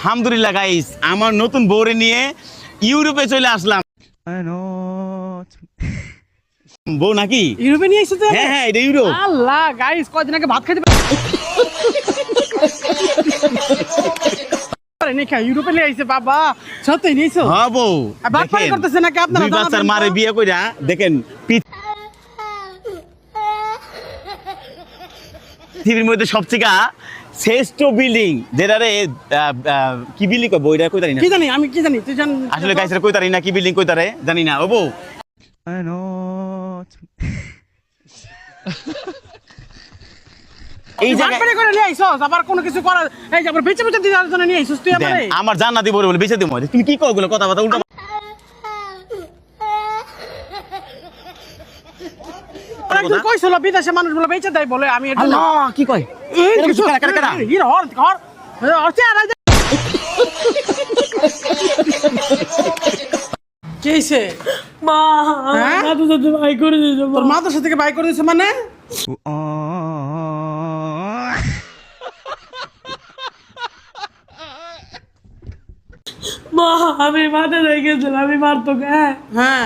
আলহামদুলিল্লাহ গাইস, আমার নতুন বউরে নিয়ে ইউরোপে চলে আসলাম। বউ নাকি ইউরোপে নিয়ে এসেছে? হ্যাঁ হ্যাঁ, এটা ইউরোপ। আল্লাহ গাইস, কয়দিন আগে ভাত খাইতে পারে নাকি? ইউরোপে নিয়ে আইছে বাবা, সত্যি নিয়েছো? হ্যাঁ বউ, ভাত পানি করতেছে নাকি আপনারা? দুই বাচ্চার মারে বিয়ে কইরা দেখেন পৃথিবীর মধ্যে সবথেকে শ্রেষ্ঠ বিল্ডিং যেটারে কি বিল্ডিং কই বইটা কই জানি না। কি জানি, আমি কি জানি, তুই জান আসলে গাইসের কই তারি না, কি বিল্ডিং কই তারে জানি না। ও বউ এই ভাত জায়গায় পানি করে নিয়ে আইছস, আবার কোনো কিছু করা এই যে আবার বেঁচে বেঁচে দিদার জন্য নিয়ে আইছস তুই আমারে? আমার জান্নাত দিব বলে বেঁচে দিব। তুমি কি কও গুলো কথা কথা উল্টা তুই কইছিল বিদেশে মানুষ বলে বেঁচে দেয় বলে, আমি এটা আল্লাহ কি কয় এই এরকম কিছু কারা কারা হির হর ঘর আছে আর কি হইছে? মা হ্যাঁ? মাথা সাথে ভাই করে দিয়েছে তোর মা তোর সাথে বাই করে দিছে মানে? মা আমি মাথা দিয়ে গেছিলাম, আমি মারতো হ্যাঁ হ্যাঁ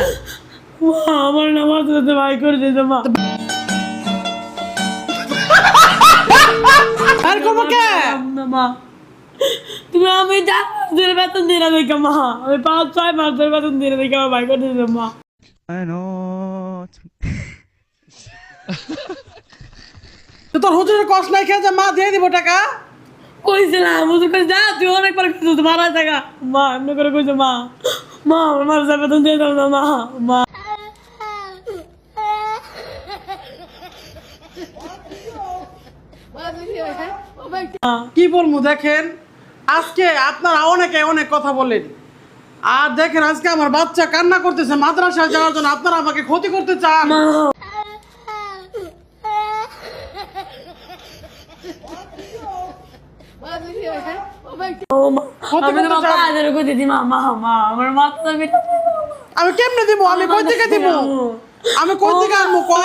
মা আমার না মাথা সাথে ভাই করে দিয়েছে মা। আর করবো কে? না মা তুমি আমি 4 মাস ধরে বেতন দিয়ে না দেখে মা, আমি 5-6 মাস ধরে বেতন দিয়ে না দেখে আমার ভাই করে দিয়েছে মা। তো তোর হুজুরের কষ্ট নাই খেয়ে যে মা দিয়ে দিব টাকা? কইছিলাম বুঝে কই যা তুই অনেকবার কইছিস তো মারা টাকা মা এমনি করে কইছে মা মা আমার মার বেতন দিয়ে দাও না মা মা। কি বলবো দেখেন, আজকে আপনারা অনেকে অনেক কথা বলেন, আর দেখেন আজকে আমার বাচ্চা কান্না করতেছে মাদ্রাসায় যাওয়ার জন্য, আপনারা আমাকে ক্ষতি করতে চান। আমি তো বাবা আদের কই দিদি মা মা মা আমার মাথা বেটা আমি কেমনে দিব? আমি কই থেকে দিব? আমি কই থেকে আনবো?